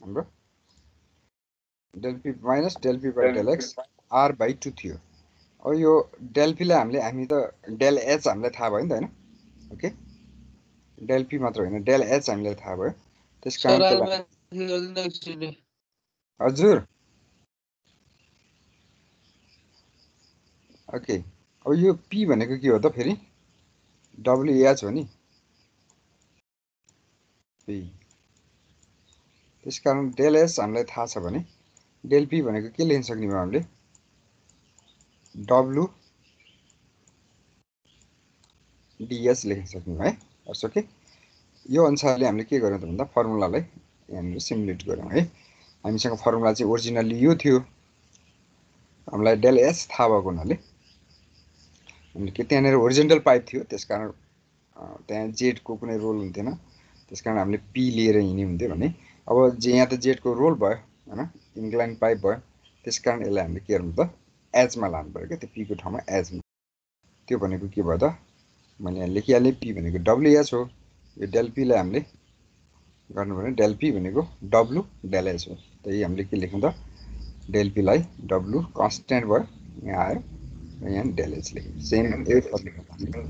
हाम्रो del p minus del p by del x r by 2 थियो। अब यो del p लाई हामी त del h हामीलाई थाहा भयो नि त हैन। ओके del p मात्र हैन del h हामीलाई थाहा भयो। त्यसकारण त्यसलाई हजुर ओके अब यो p भनेको के हो त फेरि wh हो नि p। त्यसकारण del s हामीलाई थाहा छ भने del p भनेको के लेख्न सक्ने भयो हामीले w ds लेख्न सक्ने भयो है। हस् ओके यो अनुसारले हामीले के गर्यौं त भन्दा फर्मुलालाई यहाँनिर सिमुलेट गर्यौं है। हामीसँग फर्मुला चाहिँ ओरिजिनली यो थियो। हामीलाई del s थाहा भएको हुनाले हामीले के त्यहाँनिर होरिजन्टल पाइप थियो त्यसकारण त्यहाँ z को कुनै रोल हुन्थेन। त्यसकारण हामीले p लिएर हिँड्ने हुन्थ्यो भने अब यहाँ त z को रोल भयो हैन इन्क्लाइन पाइप भयो। त्यसकारण यसलाई हामीले के गर्नु त h मा लानु पर्यो के त्यो p को ठाउँमा h मा। त्यो भनेको के भयो त मैले यहाँ लेखिहालेँ p भनेको wh हो। यो del p लाई हामीले गर्नु भने del p भनेको w del h हो। त्यही हामीले के लेख्नु त del p लाई w कन्स्ट्यान्ट भयो यहाँ आयो र यहाँ del h लेख्यौं। सेम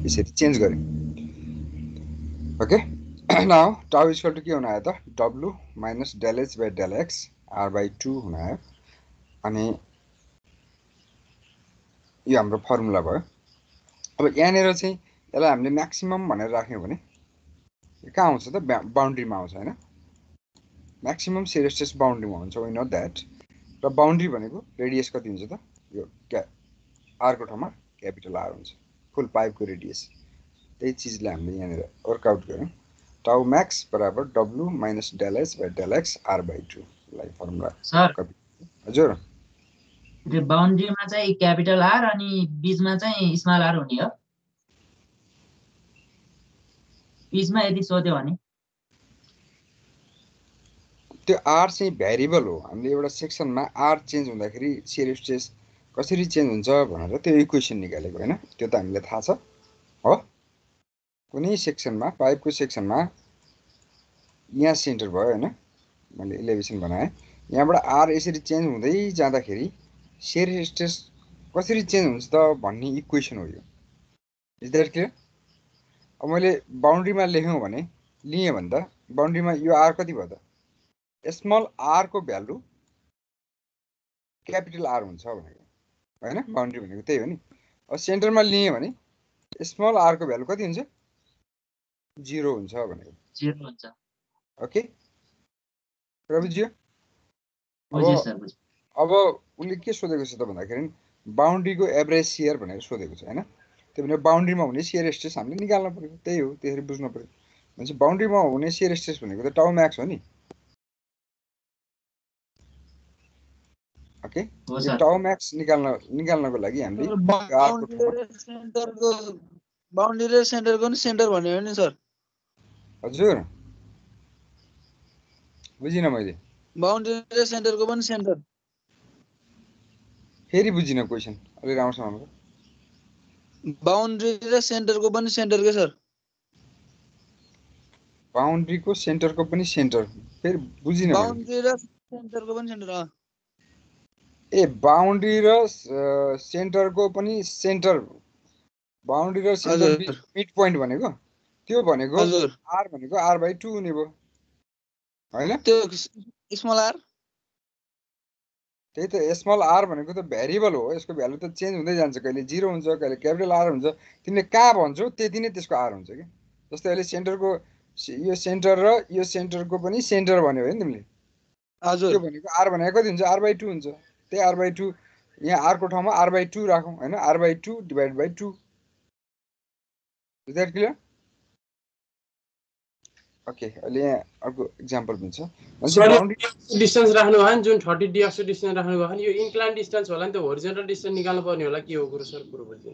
यसरी चेन्ज गर्यौं। ओके नाउ टाउ इक्वल टु के हुन आयो त w minus del h by del x r by 2 हुन आयो। अनि यो हाम्रो फर्मुला भयो। अब यहाँनिर चाहिँ यसलाई हामीले म्याक्सिमम भनेर राख्यौं भने कहाँ आउँछ त बाउन्ड्रीमा आउँछ हैन। म्याक्सिमम सियर स्ट्रेस बाउन्ड्रीमा हुन्छ वी नो दैट। र बाउन्ड्री भनेको रेडियस कति हुन्छ त यो r को ठाउँमा क्यापिटल r हुन्छ फुल पाइपको रेडियस। त्यही चीजलाई हामीले यहाँनिर वर्कआउट गर्यौं। टाउ म्याक्स बराबर w minus del h by del x r by 2 लाई फर्मुला सर हजुर त्यो बाउन्ड्रीमा चाहिँ क्यापिटल आर अनि बीचमा चाहिँ स्मल आर हुने हो। बीचमा यदि सोध्यो भने त्यो आर चाहिँ भ्यारिएबल हो। हामीले एउटा सेक्सनमा आर चेन्ज हुँदाखेरि सियर स्ट्रेस कसरी चेन्ज हुन्छ भनेर त्यो इक्वेसन निकालेको हैन। त्यो त हामीलाई थाहा छ हो। कुनै सेक्सनमा पाइपको सेक्सनमा यहाँ सेन्टर भयो हैन मैले इलेभेसन बनाए यहाँबाट आर यसरी चेन्ज हुँदै जाँदाखेरि सियर स्ट्रेस कसरी चेन्ज हुन्छ त भन्ने इक्वेसन हो यो। Is that clear. अब मैले बाउन्ड्रीमा लेख्यौं भने लिए भने त बाउन्ड्रीमा यो आर कति भयो त स्मल आर को भ्यालु क्यापिटल आर हुन्छ भनेको हैन। बाउन्ड्री भनेको त्यही हो नि। अब सेन्टरमा लिए भने स्मल आर को भ्यालु कति हुन्छ 0 हुन्छ भनेको 0 हुन्छ। ओके बुझ्यो। अब उले के सोधेको छ त भन्दाखेरि बाउन्ड्रीको एभरेज सियर भनेर सोधेको छ हैन। त्यो भने बाउन्ड्रीमा हुने सियर स्ट्रेस हामीले निकाल्न पर्यो। त्यही हो त्यसरी बुझ्नु पर्यो। भनेपछि बाउन्ड्रीमा हुने सियर स्ट्रेस भनेको त टाउ म्याक्स हो नि। ओके यो टाउ म्याक्स निकाल्नको लागि हामीले बाउन्ड्री र सेन्टरको नि सेन्टर भन्यो नि सर। हजुर बुझिन मैले बाउन्ड्री र सेन्टरको पनि सेन्टर फेरि बुझिन क्वेशन अलि राम्रोसँग भन्नु। बाउन्ड्री र सेन्टरको पनि सेन्टर के सर। बाउन्ड्रीको सेन्टरको पनि सेन्टर फेरि बुझिन। बाउन्ड्री र सेन्टरको पनि सेन्टर ए बाउन्ड्री र सेन्टरको पनि सेन्टर बाउन्ड्री र सेन्टर मिड पोइन्ट भनेको त्यो भनेको आर भनेको r by 2 हुने भयो हैन। त्यो स्मल आर त्यही त स्मल आर भनेको त भ्यारिएबल हो। यसको भ्यालु त चेन्ज हुँदै जान्छ कहिले 0 हुन्छ कहिले क्यापिटल आर हुन्छ। तिमीले कहाँ भन्छौ त्यति नै त्यसको आर हुन्छ के। जस्तै अहिले सेन्टरको यो सेन्टर र यो सेन्टरको पनि सेन्टर भन्यो है तिमीले हजुर त्यो भनेको r भनेको कति हुन्छ r by 2 हुन्छ। त्यही r by 2 यहाँ r को ठाउँमा r by 2 राखौं हैन r by 2 divided by 2 is that clear. Okay अहिले यहाँ अर्को एक्जाम्पल पनि छ। डिस्टेन्स राख्नु भयो नि जुन 30 dx डिस्टेन्स राख्नु भयो नि यो इन्क्लाइन डिस्टेन्स होला नि त होरिजन्टल डिस्टेन्स निकाल्नु पर्ने होला के हो कुरो सर कुरो बुझ्नु।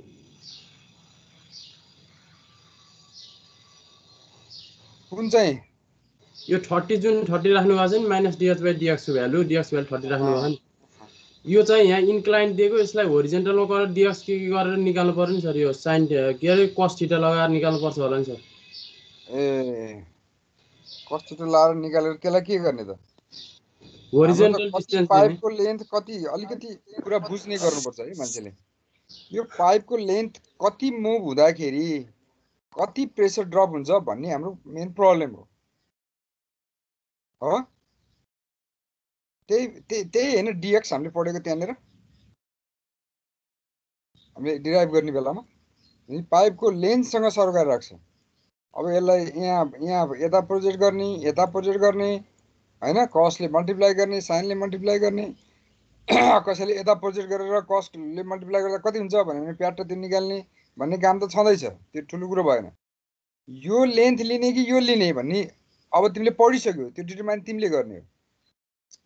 कुन चाहिँ यो 30 जुन 30 राख्नु भएको छ नि माइनस dh by dx को भ्यालु 30 राख्नु भयो नि यो चाहिँ यहाँ इन्क्लाइन दिएको यसलाई होरिजन्टलमा गरेर dx के गरेर निकाल्नु पर्यो नि सर। यो sin के अरे cos थीटा लगाएर निकाल्नु पर्छ होला नि सर। ए cos थीटा लगाएर निकालेर त्यसलाई के गर्ने त होरिजेन्टल डिस्टेन्स पाइपको लेन्थ कति अलिकति कुरा बुझ्ने गर्नुपर्छ है मान्छेले। यो पाइपको लेन्थ कति मुभ हुँदाखेरि कति प्रेसर ड्रप हुन्छ भन्ने हाम्रो मेन प्रब्लम हो। त्यही होइन डिएक्स हामीले पढेको त्यहाँनिर हामीले डिराइभ गर्ने बेलामा पाइपको लेन्थसँग सरकार राख्छ। अब यसलाई यहाँ यता प्रोजेक्ट गर्ने होइन, कस्टले मल्टिप्लाई गर्ने, साइनले मल्टिप्लाई गर्ने, कसैले यता प्रोजेक्ट गरेर कस्टले मल्टिप्लाई गर्दा कति हुन्छ भने प्याट त्यो निकाल्ने भन्ने काम त छँदैछ, त्यो ठुलो कुरो भएन। यो लेन्थ लिने कि यो लिने भन्ने अब तिमीले पढिसक्यो, त्यो डिटरमाइन तिमीले गर्ने हो।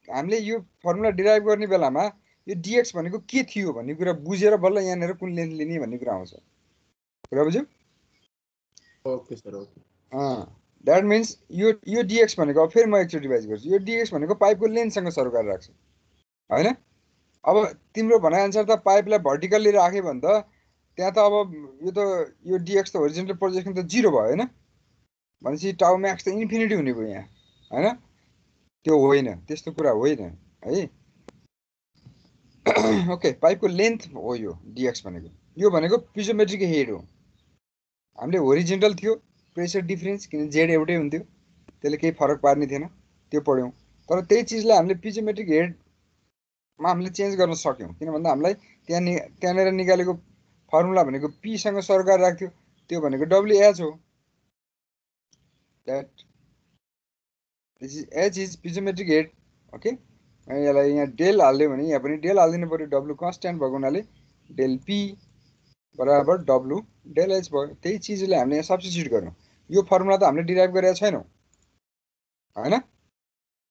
हामीले यो फर्मुला डिराइभ गर्ने बेलामा यो डिएक्स भनेको के थियो भन्ने कुरा बुझेर बल्ल यहाँनिर कुन लेन्थ लिने भन्ने कुरा आउँछ। कुरा बुझ्यौ? Okay sir, okay. That means यो डिएक्स भनेको अब फेरि म एकचोटि रिभाइज गर्छु। यो डिएक्स भनेको पाइपको लेन्थसँग सरकार राख्छ होइन। अब तिम्रो भनाइअनुसार त पाइपलाई भर्टिकल्ली राख्यो भने त त्यहाँ त अब यो डिएक्स त होरिजेन्टल प्रोजेक्सन त 0 भयो होइन। भनेपछि टाउ म्याक्स त इन्फिनिटी हुने भयो यहाँ होइन। त्यो होइन, त्यस्तो कुरा होइन है। ओके, पाइपको लेन्थ हो यो डिएक्स भनेको। यो भनेको पिजोमेट्रिक हेड हो। हामीले होरिजेन्टल थियो प्रेसर डिफरेन्स, किन जेड एउटै हुन्थ्यो, त्यसले केही फरक पार्ने थिएन, त्यो पढ्यौँ। तर त्यही चिजलाई हामीले पिजोमेट्रिक हेडमा हामीले चेन्ज गर्न सक्यौँ, किन भन्दा हामीलाई त्यहाँनिर निकालेको फर्मुला भनेको पीसँग सरकार राख्थ्यो, त्यो भनेको डब्लुएच हो। That this is H is piezometric head. Okay, यसलाई यहाँ डेल हाल्यो भने यहाँ पनि डेल हालिदिनु पऱ्यो, डब्लु कन्स्ट्यान्ट भएको हुनाले डेल पी बराबर डब्लु डेल एच भयो। त्यही चिजले हामीले यहाँ सब्स्टिट्युट गर्यौँ। यो फर्मुला त हामीले डिराइभ गरेका छैनौँ होइन।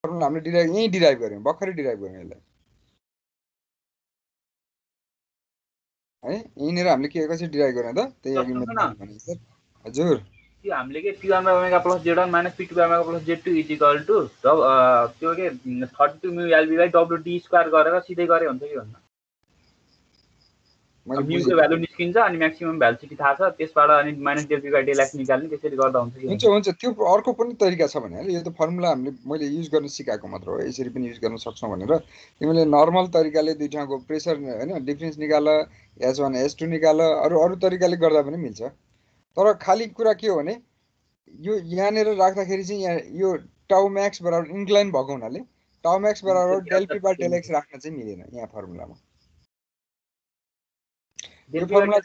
फर्मुला हामीले यहीँ डिराइभ गऱ्यौँ, भर्खरै डिराइभ गऱ्यौँ यसलाई है। यहीँनिर हामीले के कसरी डिराइभ गऱ्यौँ त, त्यही अघि मैले हजुर त्यो हामीले के P one by omega plus Z one minus P two by omega plus Z two is equal to त्यो के 32 mu LB by W D square गरेर सिधै गरे हुन्छ कि भन्नु। म्यूको भ्यालु निस्किन्छ अनि म्याक्सिमम भ्यालुसिटी थाहा छ, त्यसबाट अनि minus del p by del x निकाल्ने, त्यसरी गर्दा हुन्छ कि? हुन्छ। त्यो अर्को पनि तरिका छ भने यो त फर्मुला मैले युज गर्न सिकाएको मात्र हो, यसरी पनि युज गर्न सक्छौँ भनेर। तिमीले नर्मल तरिकाले दुई ठाउँको प्रेसर होइन डिफ्रेन्स निकाल, H1 H2 निकाल, अरू तरिकाले गर्दा पनि मिल्छ। तर खाली कुरा के हो भने यो यहाँनिर राख्दाखेरि चाहिँ यहाँ यो टाउ म्याक्स बराबर इन्क्लाइन भएको हुनाले टाउ म्याक्स बराबर del p by del x राख्न चाहिँ मिलेन यहाँ फर्मुलामा। यो फर्मुला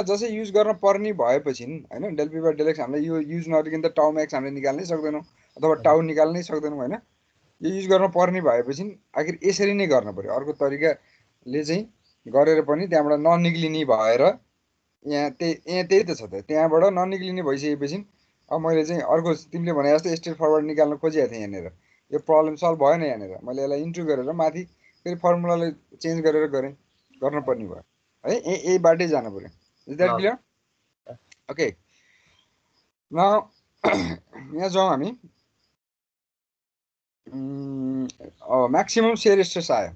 जसै युज गर्न पर्ने भएपछि होइन, del p by del x हामीले यो युज नगरिकन त टाउ म्याक्स हामीले निकाल्नै सक्दैनौँ, अथवा टाउ निकाल्नै सक्दैनौँ होइन। यो युज गर्न पर्ने भएपछि आखिर यसरी नै गर्न पर्यो। अर्को तरिकाले चाहिँ गरेर पनि त्यहाँबाट ननिक्लिने भएर यहाँ त्यही त छ त, त्यहाँबाट ननिक्लिने भइसकेपछि अब मैले चाहिँ अर्को तिमीले भने जस्तो स्ट्रेट फरवर्ड निकाल्न खोजिएको थिएँ यहाँनिर। यो प्रब्लम सल्भ भएन यहाँनिर। मैले यसलाई इन्ट्रु गरेर माथि फेरि फर्मुलालाई चेन्ज गरेर गर्नुपर्ने भयो है। यही बाटै जानु पऱ्यो। Is that clear? ओके, न यहाँ जाउँ हामी। म्याक्सिमम सेयर स्ट्रेस आयो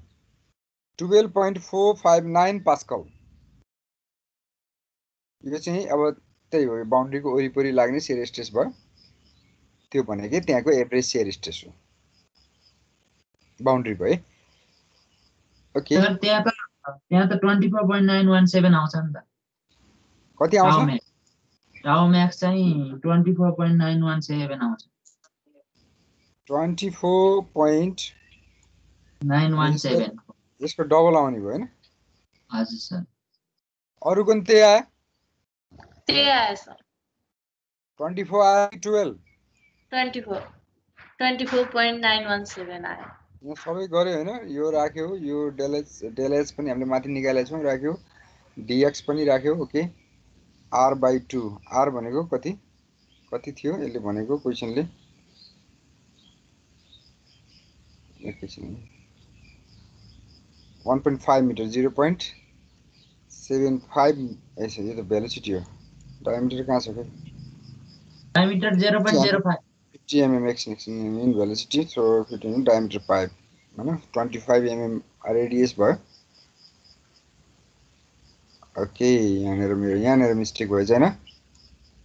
12.459 पास्कल। यो चाहिँ अब त्यही हो, बााउन्ड्रीको वरिपरि लाग्ने सेयर स्ट्रेस भयो। त्यो भनेकै त्यहाँको एभरेज सेयर स्ट्रेस हो बााउन्ड्रीको है। ओके, त्यहाँ त 24.917 आउँछ नि त। कति आउँछ? टाउ म्याक्स चाहिँ 24.917 आउँछ। 24.917 यसको डबल आउने भयो हैन? हजुर सर। अरुको नि त्यही आयो? त्यही आयो सर। 24 आयो कि 12? 24.917 आयो। यहाँ सबै गर्यो हैन? यो राख्यो, यो डेल एच पनि हामीले माथि निकालेका छौं, राख्यो, dx पनि राख्यो। ओके, r/2 r भनेको कति थियो यसले भनेको क्वेशनले? एकैछिन, 1.5 मिटर 0.75 यसो। यो त भेलोसिटी हो, डायमिटर कहाँ छ के? Diameter 0.05 50 mm x mean velocity, so if it diameter 5 हैन, 25 mm रेडियस भयो। ओके, यहाँनिर मिस्टेक भयो छैन?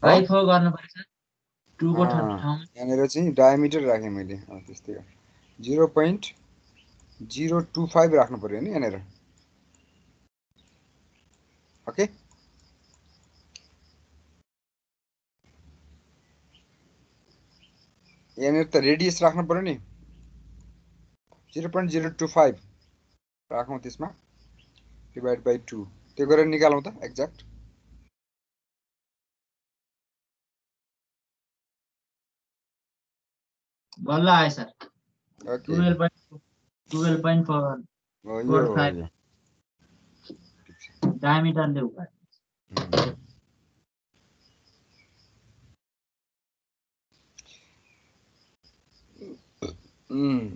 5 हो गर्नु पर्छ 2 को ठाउँमा। यहाँनिर चाहिँ डायमिटर राखे मैले, त्यस्तै हो। 0.025 राख्नु पर्यो नि यहाँनिर ओके यहाँनिर त रेडियस राख्नु पर्यो नि 0.025 राखौँ त्यसमा डिभाइड बाइ 2 त्यो गरेर निकालौँ त एक्ज्याक्ट बल्ल आयो सर ओके 12.4 यो 45 डायमिटरले उकाल्छ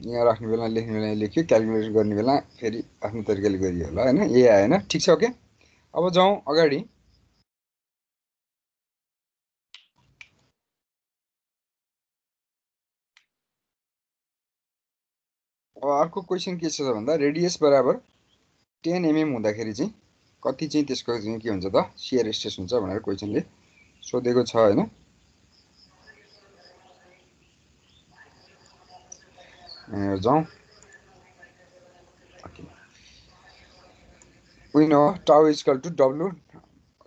यहाँ राख्ने बेला लेख्ने बेला लेख्यो क्यालकुलेट गर्ने बेला फेरि आफ्नो तरिकाले गरियो होला हैन ए आएन ठीक छ ओके अब जाउँ अगाडि अर्को क्वेसन के छ भन्दा रेडियस बराबर 10 mm हुँदाखेरि चाहिँ कति चाहिँ त्यसको चाहिँ के हुन्छ त शियर स्ट्रेस हुन्छ भनेर क्वेसनले सोधेको छ हैन जाउँ we know tau is equal to w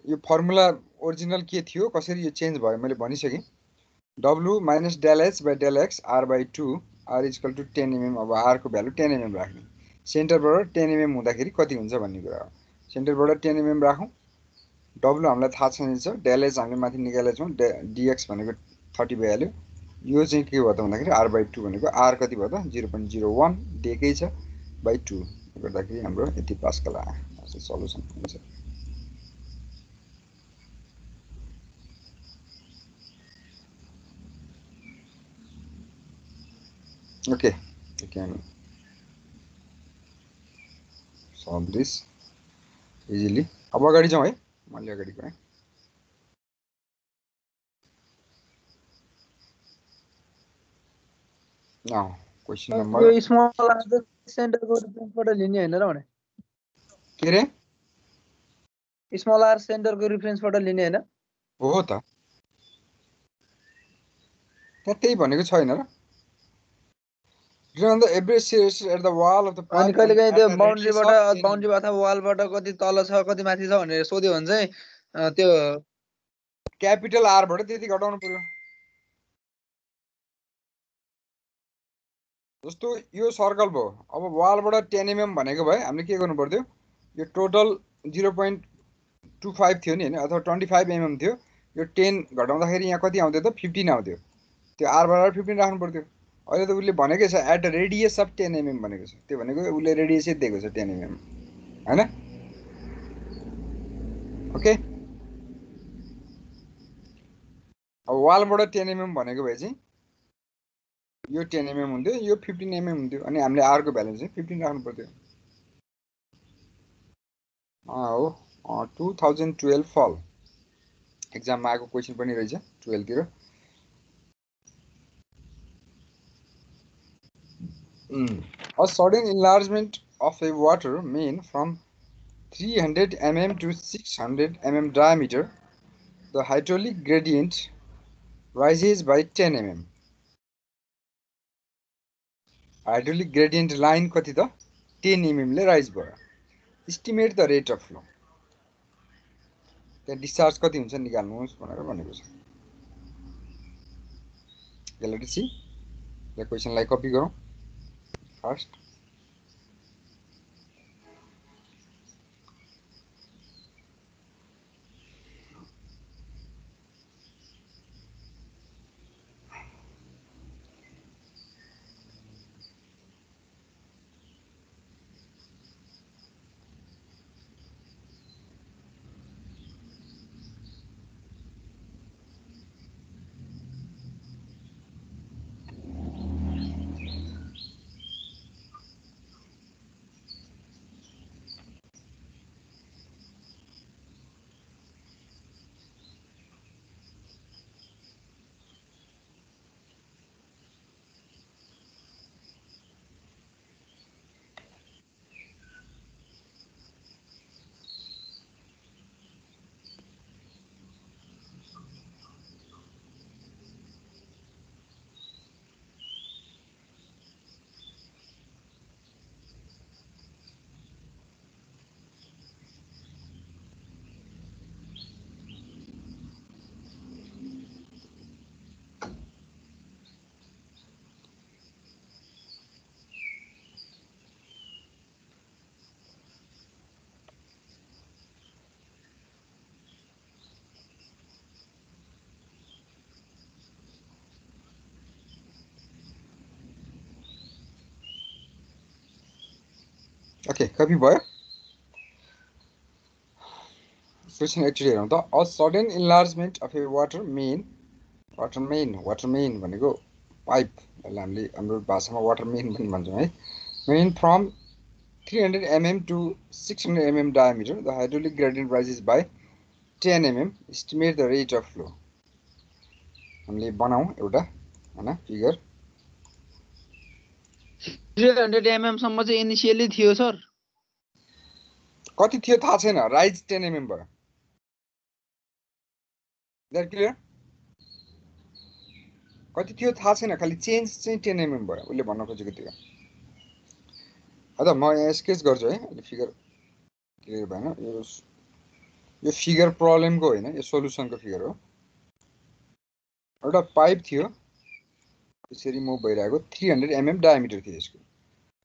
यो फर्मुला ओरिजिनल के थियो कसरी यो चेन्ज भयो मैले भनिसकेँ w minus del h by del x r by 2 r is equal to 10 mm अब r को भ्यालु 10 mm राख्ने सेन्टरबाट 10 mm हुँदाखेरि कति हुन्छ भन्ने कुरा हो सेन्टरबाट 10 mm राखौँ w हामीलाई थाहा छैन छ del h हामीले माथि निकालेको छौँ dx भनेको 30 भइहाल्यो यो चाहिँ के भयो त भन्दाखेरि r by 2 भनेको r कति भयो त 0.01 दिएकै छ by 2 गर्दाखेरि हाम्रो यति पास्कल आयो सल्युसन हुन्छ okay you can solve this easily अब अगाडि जाउँ है मैले अगाडि गएँ now question number यो स्मल आर सेन्टरको रेफरेन्सबाट लिने हैन र भने के रे स्मल आर सेन्टरको रेफरेन्सबाट लिने हैन हो त त्यही भनेको छैन र Remember the average shear stress at the wall of the pipe अनि कहिले काहीँ त्यो at the radius of 10 boundary अथवा वालबाट कति तल छ कति माथि छ भनेर सोध्यो भने चाहिँ त्यो क्यापिटल R बाट त्यति घटाउनु पर्यो जस्तो यो सर्कल भयो अब वालबाट 10 mm भनेको भए हामीले के गर्नु पर्यो यो टोटल 0.25 थियो नि हैन अथवा 25 mm थियो यो 10 घटाउँदाखेरि यहाँ कति आउँथ्यो त 15 आउँथ्यो त्यो R बराबर 15 राख्नु पर्यो अहिले त उले भनेकै छ एट रेडियस अफ 10 mm भनेको छ त्यो भनेको उले रेडियसै दिएको छ 10 mm हैन ओके अब वालबाट 10 mm भनेको भए चाहिँ यो 10 mm हुन्थ्यो यो 15 mm हुन्थ्यो अनि हामीले r को भ्यालु चाहिँ 15 राख्नु पर्थ्यो हो 2012 फल एक्जाममा आएको क्वेशन पनि रहेछ 12 तिर A sudden enlargement of a water main from 300 mm to 600 mm diameter the hydraulic gradient rises by 10 mm hydraulic gradient line कति त 10 mm ले राइज भयो estimate the rate of flow त्यहाँ डिस्चार्ज कति हुन्छ निकाल्नुहोस् भनेर भनेको छ लेट्स सी यो क्वेशनलाई कपी गरौँ फर्स्ट ओके कपी भयो क्वेसन एक्चुअली हेरौँ त a sudden enlargement of A water main भनेको पाइप यसलाई हामीले हाम्रो भाषामा वाटर मेन पनि भन्छौँ है main from 300 mm to 600 mm diameter the hydraulic gradient rises by 10 mm estimate the rate of flow हामीले बनाऊ एउटा हैन फिगर 300 mm सम्म चाहिँ इनिशियली थियो सर कति थियो थाहा छैन राइज 10 mm भयो द्याट क्लियर कति थियो थाहा छैन खाली चेन्ज चाहिँ 10 mm भयो उले भन्न खोजेको थियो म यहाँ स्केच गर्छु है अहिले फिगर क्लियर भएन यो फिगर प्रब्लमको होइन यो सोलुसनको फिगर हो एउटा पाइप थियो यसरी मुभ भइरहेको 300 mm डायमिटर थियो यसको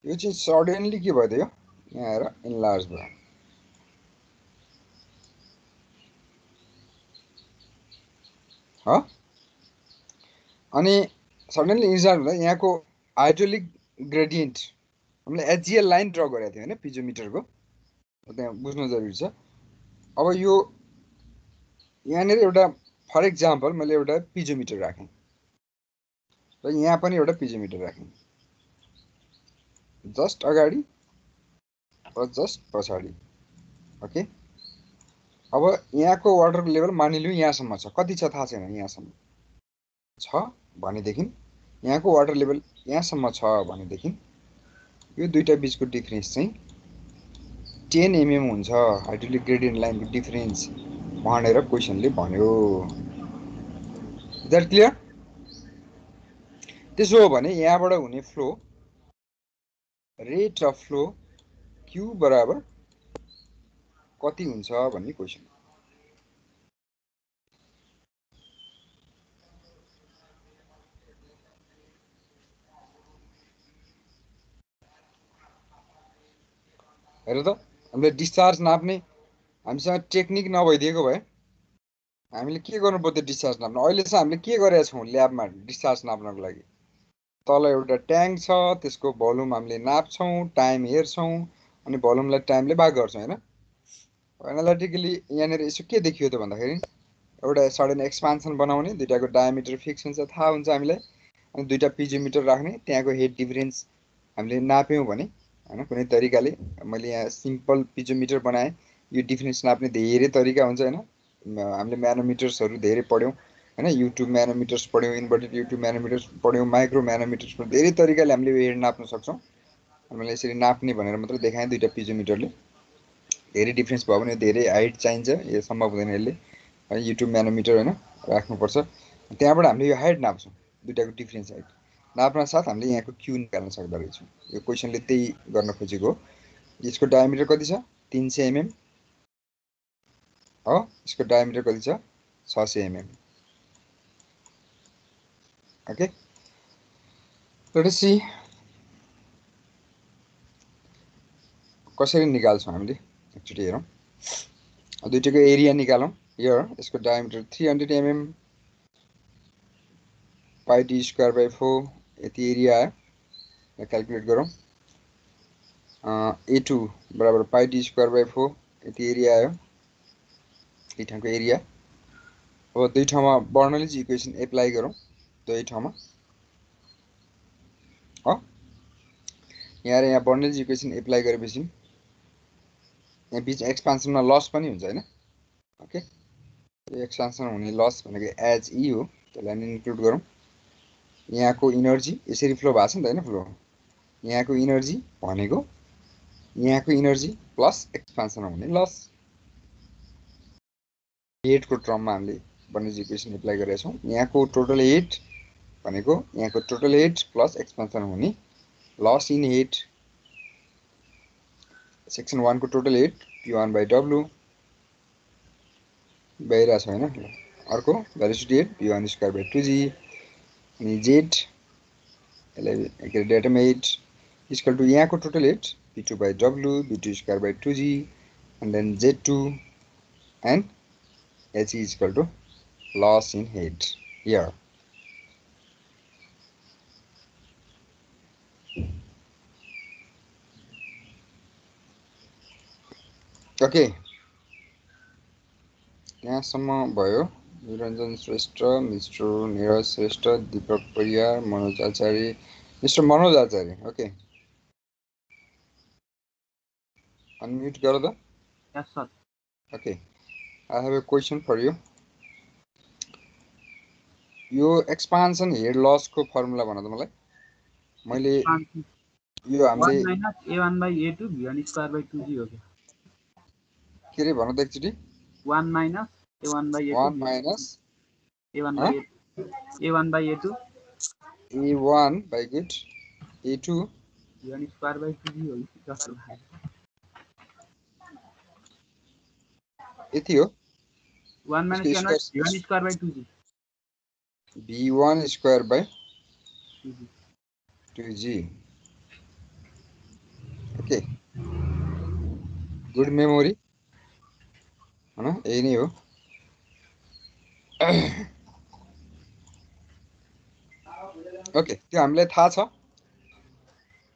यो चाहिँ सडनली के भयो त यो यहाँ आएर इन्लार्ज भयो हो अनि सडनली इन्लार्ज हुँदा यहाँको हाइड्रोलिक ग्रेडियन्ट हामीले एचजिएल लाइन ड्र गरेको थियो हैन पिजोमिटरको त्यहाँ बुझ्नु जरुरी छ अब यो यहाँनिर एउटा फर एक्जाम्पल मैले एउटा पिजोमिटर राखेँ र यहाँ पनि एउटा पिजोमिटर राखेँ जस्ट अगाडि र जस्ट पछाडि ओके अब यहाँको वाटर लेभल मानिलिउँ यहाँसम्म छ कति छ थाहा छैन यहाँसम्म छ भनेदेखि यहाँको वाटर लेभल यहाँसम्म छ भनेदेखि यो दुईटा बीचको डिफरेन्स चाहिँ 10 mm हुन्छ हाइड्रोलिक ग्रेडियन्ट लाइनको डिफरेन्स भनेर क्वेसनले भन्यो द्याट क्लियर त्यसो हो भने यहाँबाट हुने flow rate of flow Q बराबर कति हुन्छ भन्ने क्वेसन हेर त हामीले डिस्चार्ज नाप्ने हामीसँग टेक्निक नभइदिएको भए हामीले के गर्नु पर्यो डिस्चार्ज नाप्न अहिले चाहिँ हामीले के गरेका छौँ ल्याबमा डिस्चार्ज नाप्नको लागि तल एउटा ट्याङ्क छ त्यसको भोल्युम हामीले नाप्छौँ टाइम हेर्छौँ अनि भोल्युमलाई टाइमले भाग गर्छौँ हैन एनालिटिकली यहाँनिर यसो के देखियो त भन्दाखेरि एउटा सडन एक्सपान्सन बनाउने दुईटाको डायमिटर फिक्स हुन्छ थाहा हुन्छ हामीलाई अनि दुईटा पिजोमिटर राख्ने त्यहाँको हेड डिफरेन्स हामीले नाप्यौँ भने हैन कुनै तरिकाले मैले यहाँ सिम्पल पिजोमिटर बनाएँ यो डिफरेन्स नाप्ने धेरै तरिका हुन्छ हैन हामीले म्यानोमिटर्सहरू धेरै पढ्यौँ हैन युट्युब म्यानोमिटर्स पढ्यौँ इन्भर्टेड युट्युब म्यानोमिटर्स पढ्यौँ माइक्रो म्यानोमिटर्स पढ्यौँ धेरै तरिकाले हामीले हेड नाप्न सक्छौँ हामीले यसरी नाप्ने भनेर मात्र देखाएँ दुईटा पिजोमिटरले धेरै डिफरेन्स भयो भने धेरै हाइट चाहिन्छ यो सम्भव हुँदैन यसले युट्युब म्यानोमिटर हैन राख्नुपर्छ त्यहाँबाट हामीले यो हाइट नाप्छौँ दुईटाको डिफरेन्स हाइट नाप्न साथ हामीले यहाँको क्यू निकाल्न सक्दो रहेछौँ यो क्वेसनले त्यही गर्न खोजेको हो यसको डायमिटर कति छ 300 mm हो यसको डायमिटर कति छ 600 mm okay let us see कसरी निकाल्छौँ हामीले एक्चुअली हेरौँ दुईटाको एरिया निकालौँ यो यसको diameter 300 mm pi T square by 4 यति एरिया आयो क्याल्कुलेट गरौँ A2 बराबर पाई टी स्क्वायर बाई 4 यति एरिया आयो यही ठाउँको एरिया अब दुई ठाउँमा बर्नौलीज इक्वेसन एप्लाई गरौँ दुई ठाउँमा हो यहाँ बर्नौलीज इक्वेसन एप्लाई गरेपछि यहाँ बीच एक्सपान्सनमा लस पनि हुन्छ हैन ओके एक्सपान्सन हुने लस भनेको एज ई हो त्यसलाई नि इन्क्लुड गरौँ यहाँको इनर्जी यसरी फ्लो भएको छ नि त हैन फ्लो यहाँको इनर्जी भनेको यहाँको इनर्जी प्लस एक्सपान्सन हुने लस हेडको टर्ममा हामीले बर्नौलीज इक्वेसन एप्लाई गरेका छौँ यहाँको टोटल हेड भनेको यहाँको टोटल हेड प्लस एक्सपान्सन हुने लस इन हेड सेक्सन 1 को टोटल हेड P1/W बाहिरहेछ हैन अर्को भेलोसिटी हेड P1/2G अनि जेड यसलाई डेटम हेड इक्वल टु यहाँको total head P2/W B2/2G and then Z2 and H is equal to loss in head here. Okay यहाँसम्म भयो Niranjan Shrestha mister Niraj Shrestha Deepak Pariyar Manoj Acharya mister Manoj Acharya okay unmute गर द yes sir okay I have a question for you यो expansion head लसको formula भन त मलाई मैले यो 1 हामीले minus a1/a2 v1 square by 2g हो क्या के रे भन त एकचोटी 1 minus a1/a2 1 minus a1/a2 a1 by get a2 v1 square by 2g हो जस्तो लाग्यो यति हो 1 minus यसको v1 square by 2g v1 square by 2g 2g okay good memory हैन यही नै हो ओके त्यो हामीलाई थाहा छ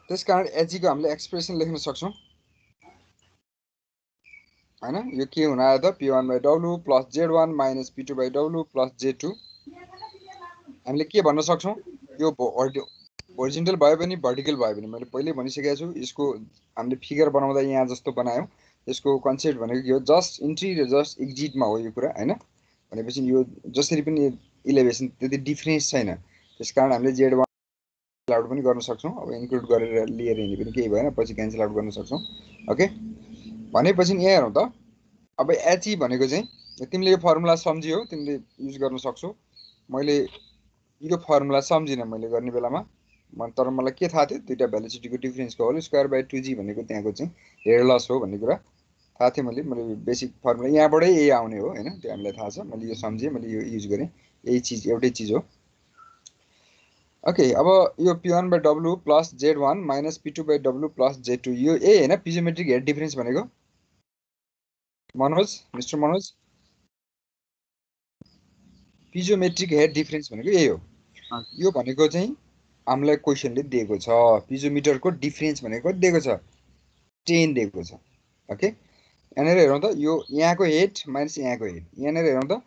त्यसकारण एजी को हामीले एक्सप्रेसन लेख्न सक्छौं हैन यो के हुन आयो त p1/w plus z1 minus p2/w plus z2 हामीले के भन्न सक्छौं यो होरिजोन्टल भयो पनि भर्टिकल भयो पनि मैले पहिले भनिसकेको छु यसको हामीले फिगर बनाउँदा यहाँ जस्तो बनायौ यसको कन्सेप्ट भनेको के हो जस्ट इन्ट्री र जस्ट एक्जिटमा हो यो कुरा हैन भनेपछि यो जसरी पनि इलेभेसन त्यति डिफरेन्स छैन त्यसकारण हामीले z1 आउट पनि गर्न सक्छौं अब इन्क्लुड गरेर लिएर हिँड्ने पनि केही भएन पछि क्यान्सल आउट गर्न सक्छौं ओके भनेपछि यहाँ हेरौँ त अब एचई भनेको चाहिँ तिमीले यो फर्मुला सम्झियौ तिमीले युज गर्न सक्छौ मैले यो फर्मुला सम्झिन मैले गर्ने बेलामा तर मलाई के थाहा थियो दुईटा भेलोसिटीको डिफरेन्सको होल स्क्वायर बाइ 2g भनेको त्यहाँको चाहिँ हेड लस हो भन्ने कुरा थाहा थियो मैले बेसिक फर्मुला यहाँबाटै यही आउने हो हैन त्यो हामीलाई थाहा छ मैले यो सम्झे मैले यो युज गरे यही चीज एउटै चीज हो ओके अब यो p1/w plus z1 minus p2/w plus z2 यो ए हैन पिजोमेट्रिक हेड डिफरेन्स भनेको Manoj mister Manoj piezometric head difference भनेको यही हो यो भनेको चाहिँ हामीलाई क्वेशनले दिएको छ पिजोमिटरको डिफरेन्स भनेको दिएको छ 10 दिएको छ ओके यहाँनेर हेरौँ त यो यहाँको हेड माइनस यहाँको हेड यहाँनेर हेरौँ त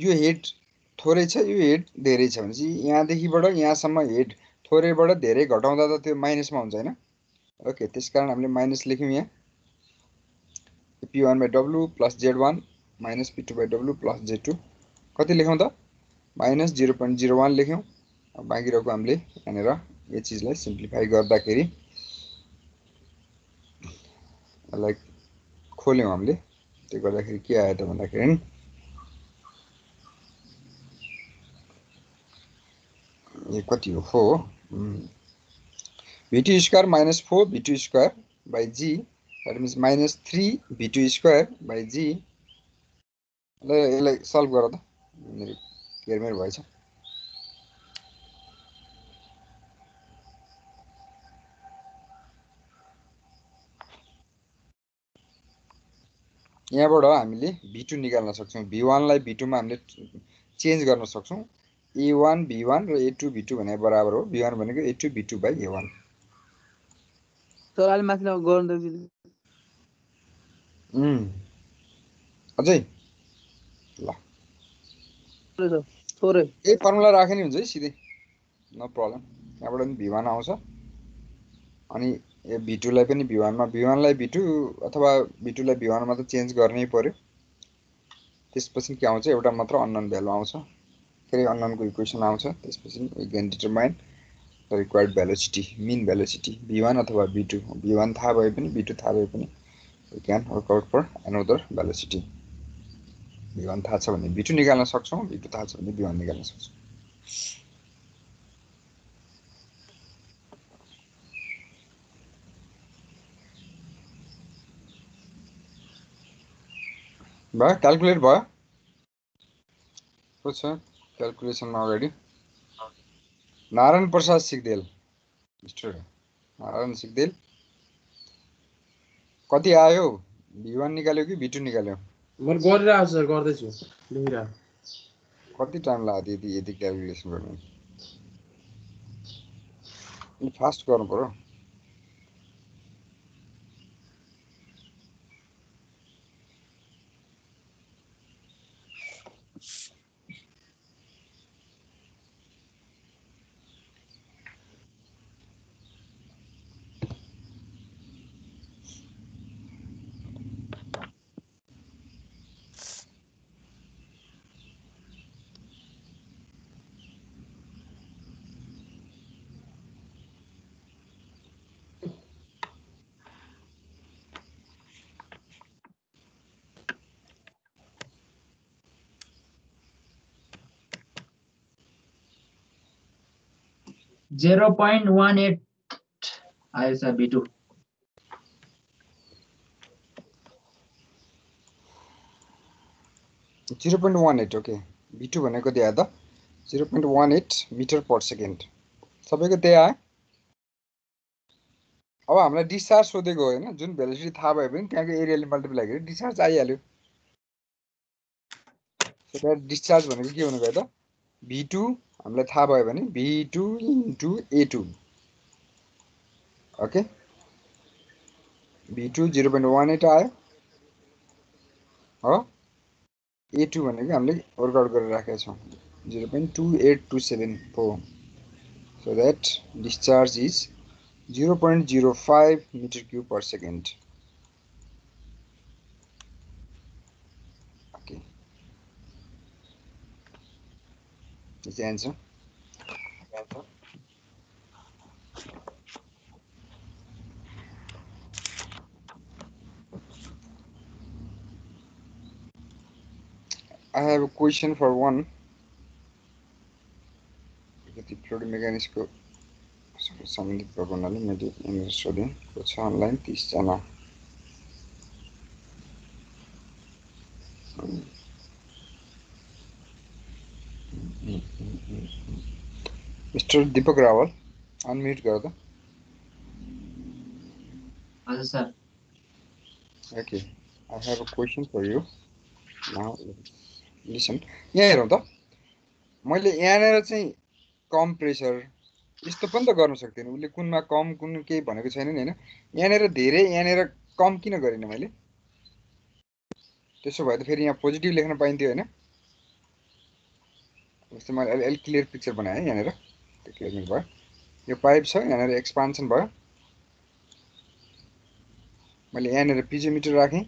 यो हेड थोरै छ यो हेड धेरै छ भनेपछि यहाँदेखिबाट यहाँसम्म हेड थोरैबाट धेरै घटाउँदा त त्यो माइनसमा हुन्छ हैन ओके त्यसकारण हामीले माइनस लेख्यौं यहाँ p1/w plus z1 minus p2/w plus z2 कति लेख्यौं त माइनस 0.01 लेख्यौं बाँकी रहेको हामीले यहाँनेर यो चीजलाई सिम्प्लिफाई गर्दाखेरि लाइक खोल्यौं हामीले त्यो गर्दाखेरि के आयो त भन्दाखेरि यो कति हो 4 v2 square minus 4 v2 square by g that means minus 3 v2 square by g ल यसलाई सल्भ गर त मेरो केयरमेर भएछ यहाँबाट हामीले v2 निकाल्न सक्छौं v1 लाई v2 मा हामीले चेन्ज गर्न सक्छौं a1 v1 र a2 v2 भने बराबर हो v1 भनेको a2 v2 by a1 sir अलि माथि गर्नु त अझै ल थोरै यही फर्मुला राखे नि हुन्छ है सिधै नो प्रब्लम यहाँबाट पनि v1 आउँछ अनि v2 लाई पनि v1 मा v1 लाई v2 अथवा v2 लाई v1 मा त चेन्ज गर्नै पर्यो त्यसपछि के आउँछ एउटा मात्र अननोन भ्यालु आउँछ के अननोन को इक्वेसन आउँछ त्यसपछि we can determine the required velocity mean velocity v1 अथवा v2 v1 थाहा भए पनि v2 थाहा भए पनि we can work out for another velocity v1 थाहा छ भने v2 निकाल्न सक्छौं v2 थाहा छ भने v1 निकाल्न सक्छौं भयो क्याल्कुलेट भयो को छ क्याल्कुलेसनमा अगाडि नारायण प्रसाद सिग्देल मिस्टर नारायण सिग्देल कति आयो v1 निकाल्यो कि v2 निकाल्यो म गरिरहेको छु सर गर्दैछु लेखिरहेको कति टाइम लाग्यो यदि क्याल्कुलेसन गर्नु फास्ट गर्नु पर्यो 0.18 आयो सर B2 0.18 ओके B2 भनेको त्यही आयो त 0.18 मिटर पर सेकेन्ड सबैको त्यही आयो अब हामीलाई डिस्चार्ज सोधेको हो हैन जुन भेलोसिटी थाहा भयो भने त्यहाँको एरियाले मल्टिप्लाई गरे डिस्चार्ज आइहाल्यो सो द्याट डिस्चार्ज भनेको के हुनु गयो त V2 हामीलाई थाहा भयो भने V2 into A2 okay V2 0.18 आयो हो A2 भनेको हामीले वर्कआउट गरेर राखेका छौं 0.28274 so that discharge is 0.05 meter cube per second okay is the answer I have a question for one. The fluid mechanics को सम्बन्धित भएको हुनाले मैले यहाँनिर सोधेको छ अनलाइन 30 जना मिस्टर दीपक रावल अनम्युट गर त हजुर sir Okay, I have a question for you. Now listen. यहाँ हेरौँ त मैले यहाँनिर चाहिँ कम प्रेसर यस्तो पनि त गर्न सक्दिनँ उले कुनमा कम कुन केही भनेको छैन नि हैन यहाँनिर धेरै यहाँनिर कम किन गरिन मैले त्यसो भए त फेरि यहाँ पोजिटिभ लेख्न पाइन्थ्यो हैन जस्तो मैले अलि क्लियर पिक्चर बनाए यहाँनिर त्यो क्लियर भयो यो पाइप छ यहाँनिर एक्सपान्सन भयो मैले यहाँनिर पिजोमिटर राखेँ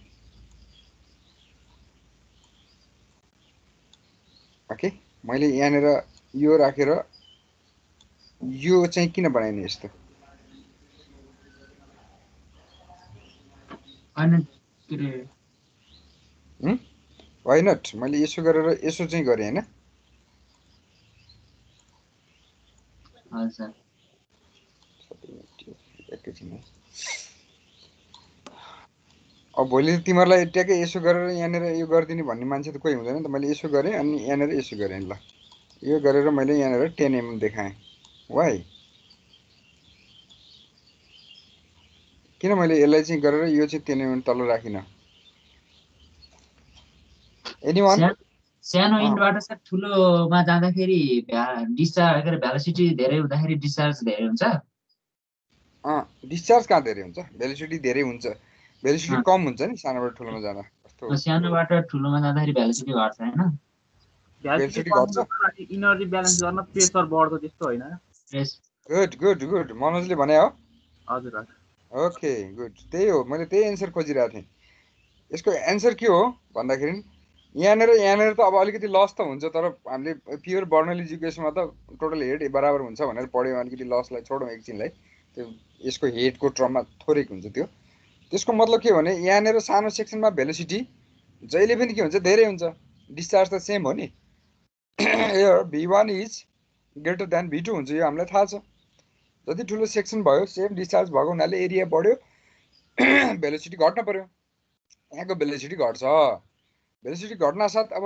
ओके मैले यहाँनिर यो राखेर यो चाहिँ किन बनाइने यस्तो अनि के रे व्हाई नट मैले यसो गरेर यसो चाहिँ गरे हैन हजुर सर अब भोलि तिमीहरुलाई ट्याक्कै यसो गरेर यहाँनिर यो गर्दिने भन्ने मान्छे त कोही हुँदैन नि त मैले यसो गरेँ अनि यहाँनिर यसो गरेँ ल यो गरेर मैले यहाँनिर 10 mm देखाएँ व्हाई किन मैले यसलाई चाहिँ गरेर यो चाहिँ 10 mm तल राखिन एनीवन सानो इन्डबाट सर ठुलोमा जाँदाखेरि डिस्चार्ज अगर भेलोसिटी धेरै हुँदाखेरि डिस्चार्ज धेरै हुन्छ डिस्चार्ज कहाँ धेरै हुन्छ भेलोसिटी धेरै हुन्छ भेलोसिटी कम हुन्छ नि सानोबाट ठुलोमा जाँदा कस्तो सानोबाट ठुलोमा जाँदाखेरि भेलोसिटी घट्छ हैन भेलोसिटी घट्छ इनर्जी ब्यालेन्स गर्न प्रेसर बढ्छ त्यस्तो हैन गुड मनोजले भने हो हजुर ओके गुड त्यही हो मैले त्यही एन्सर खोजिरहेको थिएँ यसको एन्सर के हो भन्दाखेरि यहाँनिर त अब अलिकति लस त हुन्छ तर हामीले प्योर बर्नली इजुकेसनमा त टोटल हेड बराबर हुन्छ भनेर पढ्यौँ अलिकति लसलाई छोडौँ एकछिनलाई त्यो यसको हेडको ट्रममा थोरैक हुन्छ त्यो त्यसको मतलब के हो भने यहाँनिर सानो सेक्सनमा भेलोसिटी जहिले पनि के हुन्छ धेरै हुन्छ डिस्चार्ज त सेम हो नि यो V1 is greater than V2 हुन्छ यो हामीलाई थाहा छ जति ठुलो सेक्सन भयो सेम डिस्चार्ज भएको हुनाले एरिया बढ्यो भेलोसिटी घट्न पर्यो यहाँको भेलोसिटी घट्छ भेलोसिटी घट्नासाथ अब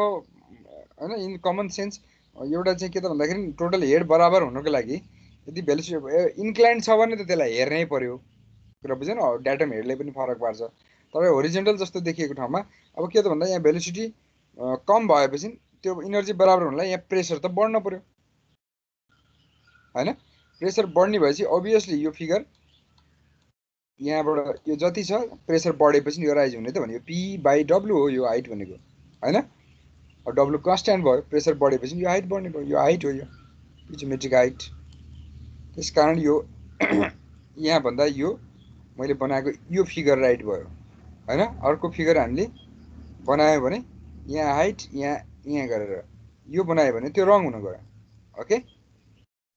हैन इन कमन सेन्स एउटा चाहिँ के त भन्दाखेरि टोटल हेड बराबर हुनको लागि यदि भेलोसिटी इन्क्लाइन छ भने त त्यसलाई हेर्नै पर्यो कुरा बुझ्यौ न डाटम हेडले पनि फरक पार्छ तर होरिजोन्टल जस्तो देखिएको ठाउँमा अब के त भन्दा यहाँ भेलोसिटी कम भएपछि त्यो इनर्जी बराबर हुनलाई यहाँ प्रेसर त बढ्न पर्यो हैन प्रेसर बढ्ने भएपछि अभियसली यो फिगर यहाँबाट यो जति छ प्रेसर बढेपछि यो राइज हुने त भनेको P/W हो यो हाइट भनेको हैन अब W कन्स्ट्यान्ट भयो प्रेसर बढेपछि यो हाइट बढ्ने भयो यो हाइट हो यो पिजोमेट्रिक हाइट त्यसकारण यो यहाँ भन्दा यो मैले बनाएको यो फिगर राइट भयो हैन अर्को फिगर हामीले बनायो भने यहाँ हाइट यहाँ गरेर यो बनायो भने त्यो रङ हुन गयो ओके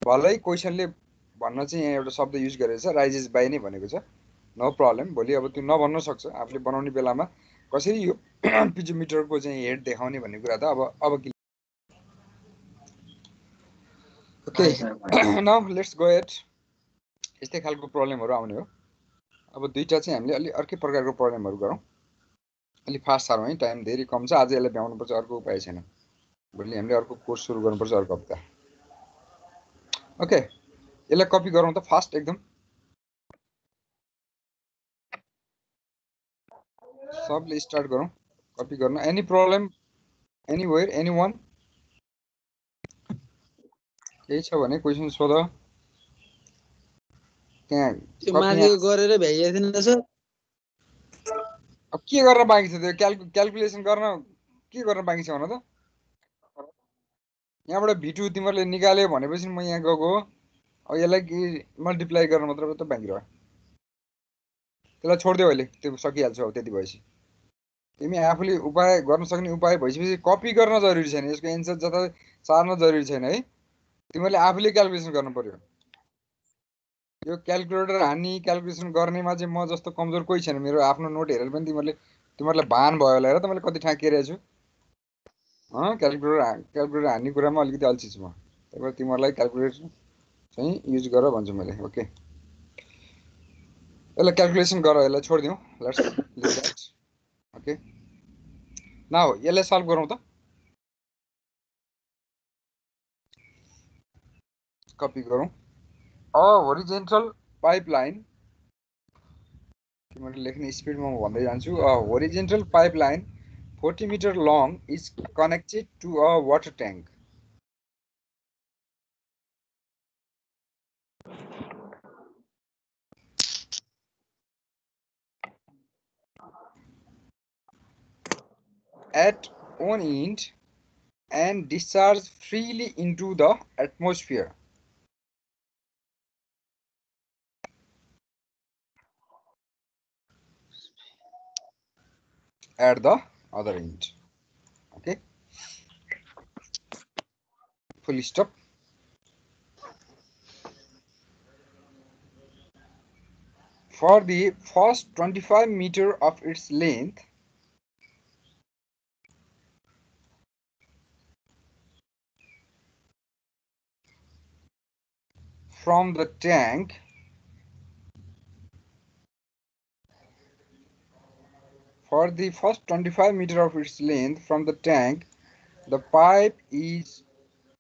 भलै क्वेशनले भन्न चाहिँ यहाँ एउटा शब्द युज गरेको छ राइजेस बाइ नै भनेको छ नो प्रब्लम भोलि अब त्यो नभन्न सक्छ आफूले बनाउने बेलामा कसरी यो पिजोमिटरको चाहिँ हेड देखाउने भन्ने कुरा त अब okay now let's go at यस्तै खालको प्रब्लमहरु आउने हो अब दुईटा चाहिँ हामीले अलि अर्कै प्रकारको प्रब्लमहरु गरौँ अलि फास्ट सारौँ है टाइम धेरै कम छ आज यसलाई भ्याउनु पर्छ अर्को उपाय छैन भोलि हामीले अर्को कोर्स सुरु गर्नुपर्छ अर्को हप्ता ओके यसलाई कपी गरौँ त फास्ट एकदम सबले स्टार्ट गरौँ कपी गर्न एनी प्रब्लम एनीवेयर एनीवन केही छ भने क्वेशन सोध त्यहाँ माथि गरेर भ्याइएको थिएन सर अब के गर्न बाँकी छ त्यो क्याल्कुलेसन गर्न के गर्न बाँकी छ भन त यहाँबाट V2 तिमीहरुले निकाल्यो भनेपछि म यहाँ गएको हो अब यसलाई मल्टिप्लाई गर्न मात्र त बाँकी रह्यो त्यसलाई छोड्देऊ अहिले त्यो सकिहाल्छ अब त्यति भएपछि तिमी आफूले उपाय गर्न सक्ने उपाय भइसकेपछि कपी गर्न जरुरी छैन यसको एन्सर जता सार्न जरुरी छैन है तिमीहरुले आफूले क्याल्कुलेसन गर्नु पर्यो यो क्याल्कुलेटर हान्ने क्याल्कुलेसन गर्नेमा चाहिँ म जस्तो कमजोर कोही छैन मेरो आफ्नो नोट हेरेर पनि तिमीहरुलाई भान भयो होला हेर त मैले कति ठाउँ केरेको छु क्याल्कुलेटर हान्ने कुरामा अलिकति अल्छी छु म त्यही भएर तिमीहरुलाई क्याल्कुलेटर चाहिँ युज गर भन्छु मैले ओके यसलाई क्याल्कुलेसन गर यसलाई छोड्दियौ let's leave that okay now यसलाई सल्भ गरौँ त कपी गरौँ अ होरिजेन्टल पाइपलाइन तिमीहरुले लेख्ने स्पिडमा म भन्दै जान्छु a horizontal pipeline 40 meter long is connected to a water tank. At one end and discharge freely into the atmosphere. At the other end. Okay. Full stop. For the first 25 meter of its length, from the tank, for the first 25 meter of its length from the tank, the pipe is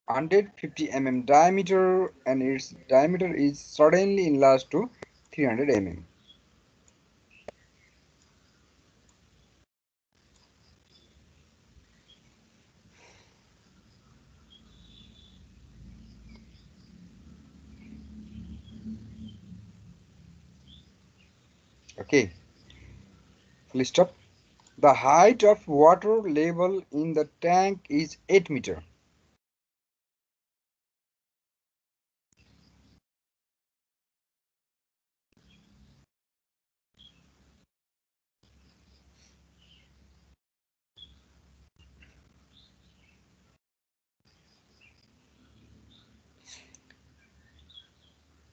150 mm diameter and its diameter is suddenly enlarged to 300 mm. Okay, full stop. The height of water level in the tank is 8 meter.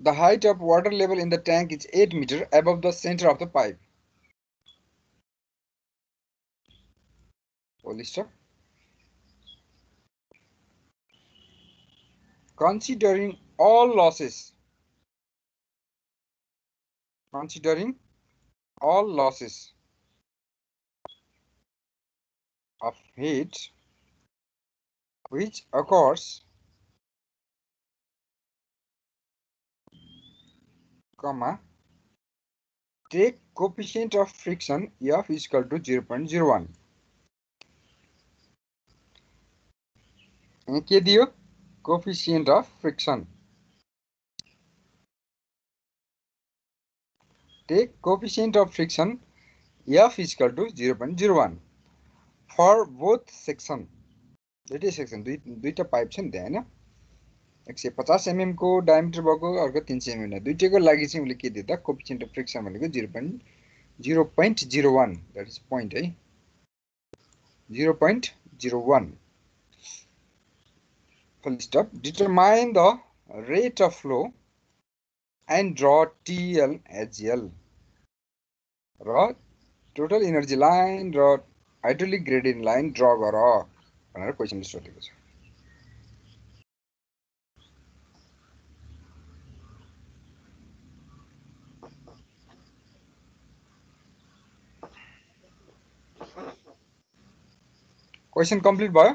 The height of water level in the tank is 8 meter above the center of the pipe. Full stop. Considering all losses of heat which occurs, take coefficient of friction F is equal to 0.01. के दियो coefficient of friction. Take coefficient of friction F is equal to 0.01 for both section. That is section दुईटा pipe छ नि त्यहाँ हैन 150 mm को diameter भएको अर्को 300 mm दुईटैको लागि चाहिँ उले के दियो त कोएफिसिएन्ट अफ फ्रिक्सन भनेको 0.01 दैट इज पॉइंट है 0.01 full stop. Determine the rate of flow and draw TL HL र total energy line र hydraulic gradient line draw गर भनेर क्वेशनले सोधेको छ क्वेसन कम्प्लिट भयो?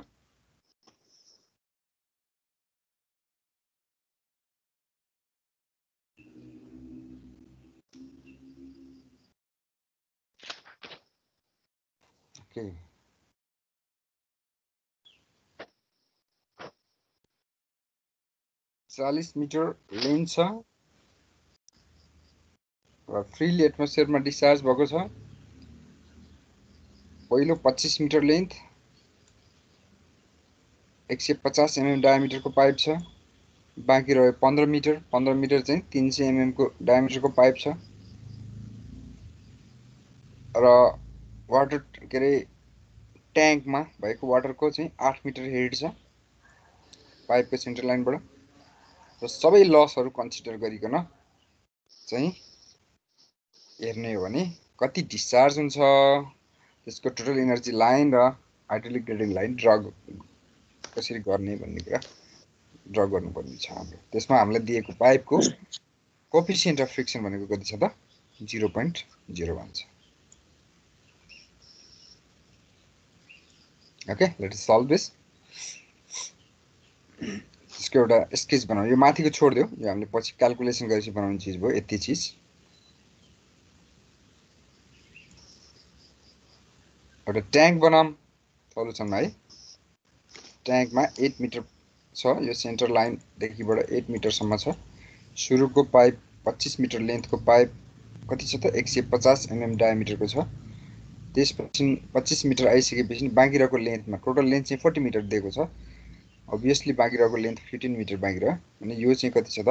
ओके 40 मिटर लेन्थ छ र फ्रीली एटमोस्फियरमा डिस्चार्ज भएको छ। पहिलो 25 मिटर लेन्थ 150 mm डायमिटरको पाइप छ। बाँकी रह्यो 15 मिटर चाहिँ 300 mm को डायमिटरको पाइप छ र वाटर के अरे ट्याङ्कमा भएको वाटरको चाहिँ 8 मिटर हेड छ पाइपको सेन्टर लाइनबाट। र सबै लसहरू कन्सिडर गरिकन चाहिँ हेर्ने हो भने कति डिस्चार्ज हुन्छ, त्यसको टोटल एनर्जी लाइन र हाइड्रोलिक ग्रेडिङ लाइन ड्र कसरी गर्ने भन्ने कुरा ड्र गर्नुपर्ने छ हाम्रो। त्यसमा हामीलाई दिएको पाइपको कोफिसिएन्ट अफ फ्रिक्सन भनेको कति छ त 0.01 छ। Okay let us solve this. त्यसको एउटा स्केच बनाऊ। यो माथिको छोडिदेऊ, यो हामीले पछि क्याल्कुलेसन गरेपछि बनाउने चिज भयो। यति चिज एउटा ट्याङ्क बनाऊँ सल्युसनमा है। ट्याङ्कमा 8 मिटर छ, यो सेन्टर लाइनदेखिबाट 8 मिटरसम्म छ। सुरुको पाइप 25 मिटर लेन्थको पाइप कति छ त 150 mm डायमिटरको छ। त्यसपछि 25 मिटर आइसकेपछि बाँकी रहेको लेन्थमा टोटल लेन्थ चाहिँ 40 मिटर दिएको छ। अभियसली बाँकी रहेको लेन्थ 15 मिटर बाँकी रह्यो भने यो चाहिँ कति छ त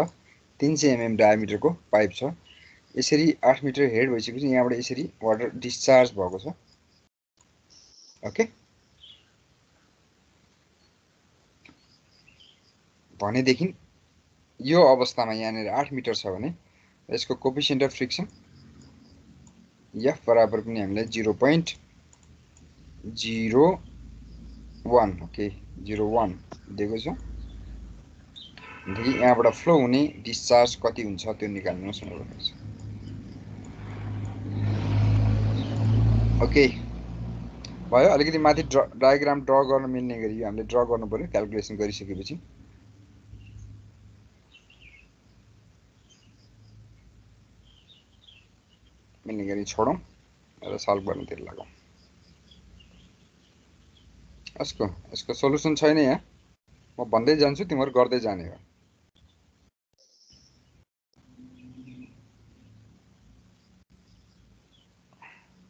300 mm डायमिटरको पाइप छ। यसरी 8 मिटर हेड भइसकेपछि यहाँबाट यसरी वाटर डिस्चार्ज भएको छ। ओके भनेदेखि यो अवस्थामा यहाँनिर 8 मिटर छ भने यसको कोफिसिएन्ट अफ फ्रिक्सन F बराबर पनि हामीलाई 0.01 ओके 0.1 दिएको छ। भनेदेखि यहाँबाट फ्लो हुने डिस्चार्ज कति हुन्छ त्यो निकाल्नुहोस् भनेको छ। ओके भयो। अलिकति माथि डायग्राम ड्र गर्न मिल्ने गरी हामीले ड्र गर्नु पर्यो क्याल्कुलेसन गरिसकेपछि। मिल्ने गरी छोडौँ र सल्भ गर्नुतिर लागौँ। यसको सोलुसन छैन यहाँ, म भन्दै जान्छु तिमीहरू गर्दै जाने हो।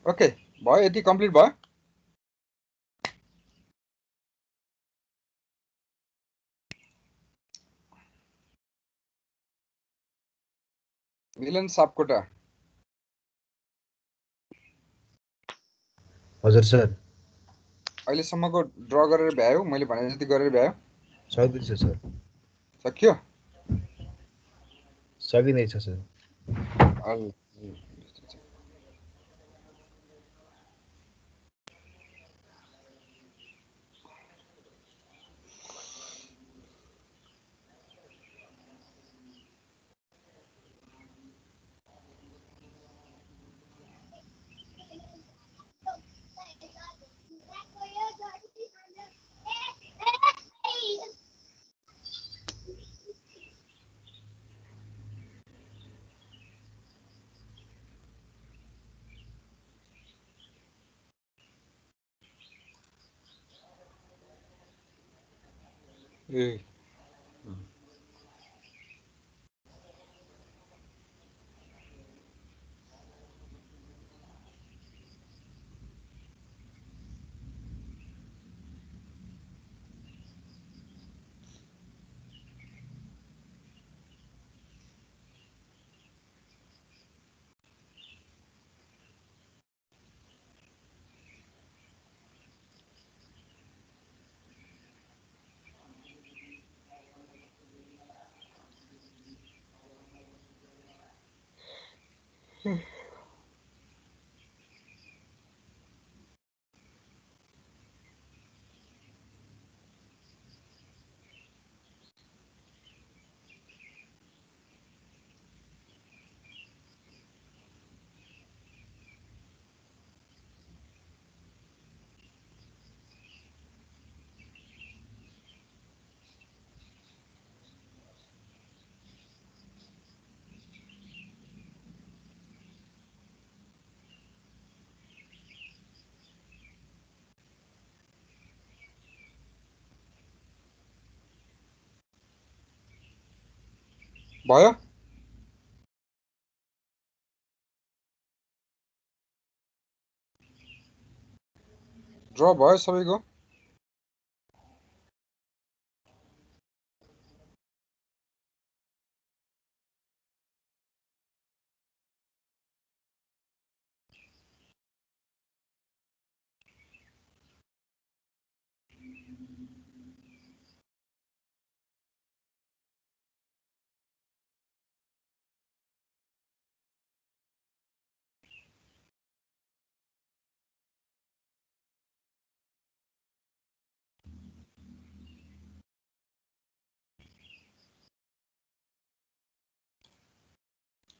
ओके भयो, यति कम्प्लिट भयो। मिलन सापकोटा हजुर सर। अहिलेसम्मको ड्र गरेर भ्यायो? मैले भने जति गरेर भ्यायो? सक्दैछ सर। सक्यो? सकिँदैछ सर। ए भयो ड्र भयो सबैको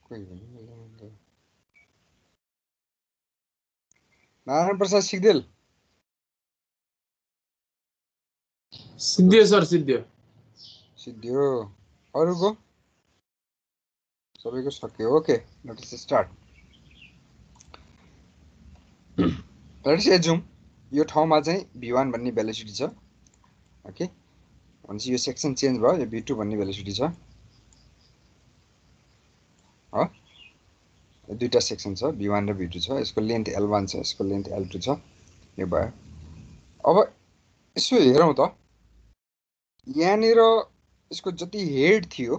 कोही पनि नारायण प्रसाद सिग्देल सिद्धियो सर सिद्धियो सिद्धियो अरूको सबैको सक्यो okay let's start let's assume यो ठाउँमा चाहिँ v1 भन्ने भेलोसिटी छ ओके भनेपछि यो सेक्सन चेन्ज भयो यो v2 भन्ने भेलोसिटी छ हो दुईटा सेक्सन छ v1 र v2 छ यसको लेन्थ l1 छ यसको लेन्थ l2 छ यो भयो अब यसो हेरौँ त यहाँनिर यसको जति हेड थियो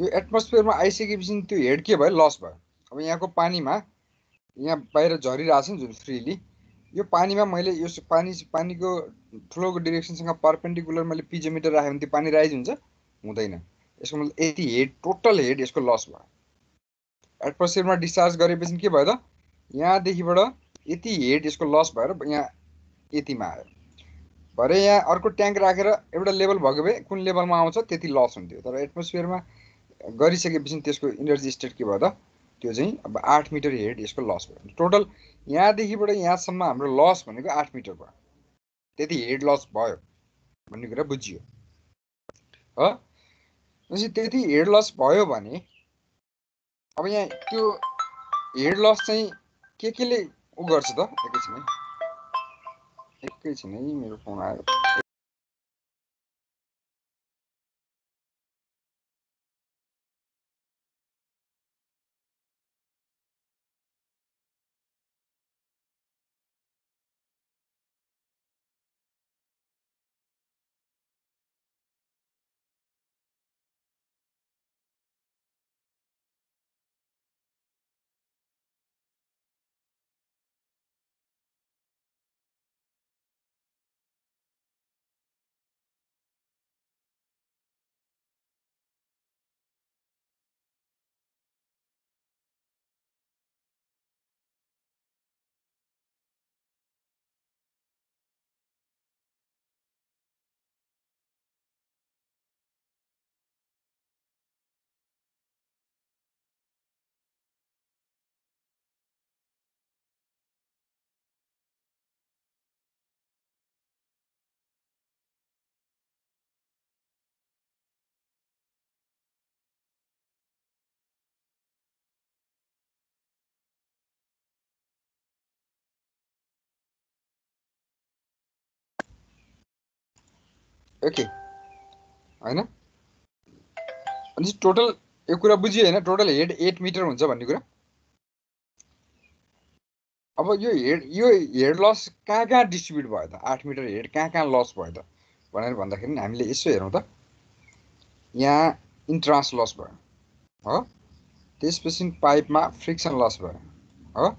यो एटमोस्फियरमा आइसकेपछि त्यो हेड के भयो लस भयो अब यहाँको पानीमा यहाँ बाहिर झरिरहेछ नि जुन फ्रीली यो पानीमा मैले यो पानीको फ्लोको डिरेक्सनसँग परपेन्डिकुलर मैले पिजोमिटर राखेँ भने त्यो पानी राइज हुन्छ हुँदैन यसको मतलब यति हेड टोटल हेड यसको लस भयो एटमोस्फियरमा डिस्चार्ज गरेपछि के भयो त यहाँदेखिबाट यति हेड यसको लस भएर यहाँ यतिमा आयो भरे यहाँ अर्को ट्याङ्क राखेर एउटा लेभल भएको भए कुन लेभलमा आउँछ त्यति लस हुन्थ्यो तर एटमोस्फियरमा गरिसकेपछि त्यसको इनर्जी स्टेट के भयो त त्यो चाहिँ अब 8 मिटर हेड यसको लस भयो टोटल यहाँदेखिबाट यहाँसम्म हाम्रो लस भनेको 8 मिटर भयो त्यति हेड लस भयो भन्ने कुरा बुझियो हो त्यसपछि त्यति हेड लस भयो भने अब यहाँ त्यो हेड लस चाहिँ केले उ गर्छ त एकैछिन है मेरो फोन आयो ओके हैन अनि टोटल यो कुरा बुझियो हैन टोटल हेड 8 मिटर हुन्छ भन्ने कुरा अब यो हेड लस कहाँ डिस्ट्रिब्युट भयो त 8 मिटर हेड कहाँ लस भयो त भनेर भन्दाखेरि हामीले यसो हेरौँ त यहाँ इन्ट्रान्स लस भयो हो त्यसपछि पाइपमा फ्रिक्सन लस भयो हो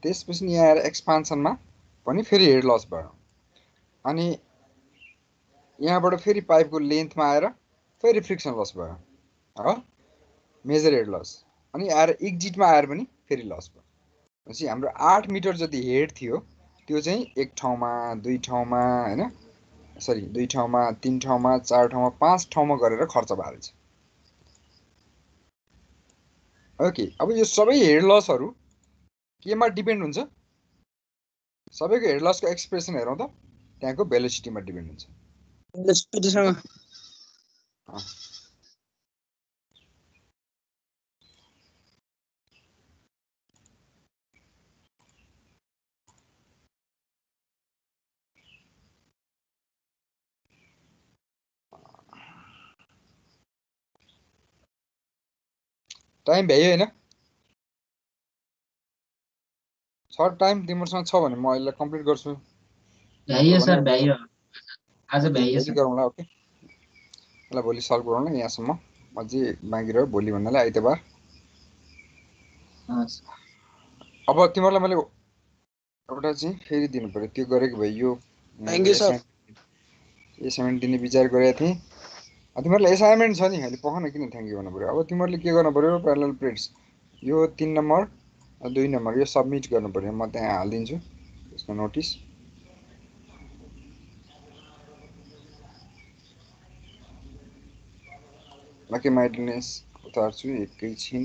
त्यसपछि यहाँ आएर एक्सपान्सनमा पनि फेरि हेड लस भयो अनि यहाँबाट फेरि पाइपको लेन्थमा आएर फेरि फ्रिक्सन लस भयो हो मेजर हेड लस अनि आएर एक्जिटमा आएर पनि फेरि लस भयो भनेपछि हाम्रो 8 मिटर जति हेड थियो त्यो चाहिँ एक ठाउँमा दुई ठाउँमा हैन सरी दुई ठाउँमा तीन ठाउँमा चार ठाउँमा पाँच ठाउँमा गरेर खर्च भएको छ ओके अब यो सबै हेड लसहरू केमा डिपेन्ड हुन्छ सबैको हेड लसको एक्सप्रेसन हेरौँ त त्यहाँको भेलोसिटीमा डिपेन्ड हुन्छ टाइम भ्यायो होइन सर टाइम तिमीहरूसँग छ भने म यसलाई कम्प्लिट गर्छु भ्याइयो सर भ्याइयो आज ओके भ्याइयो भोलि सर गरौँला ओके ल भोलि सल्भ गरौँला यहाँसम्म अझै बाँकी रह्यो भोलि भन्नाले आइतबार हस् अब तिमीहरूलाई मैले एउटा चाहिँ फेरि दिनु पऱ्यो त्यो गरेको भए यो थ्याङ्क यू सर एसाइनमेन्ट दिने विचार गरेको थिएँ तिमीहरूलाई एसाइनमेन्ट छ नि अहिले पख न किन थ्याङ्क यू भन्नु पऱ्यो अब तिमीहरूले के गर्नु पऱ्यो प्यारलल प्लेट्स यो 3 नम्बर 2 नम्बर यो सबमिट गर्नु पऱ्यो म त्यहाँ हालिदिन्छु यसको नोटिस ओके माइडनेस उतार्छु एकैछिन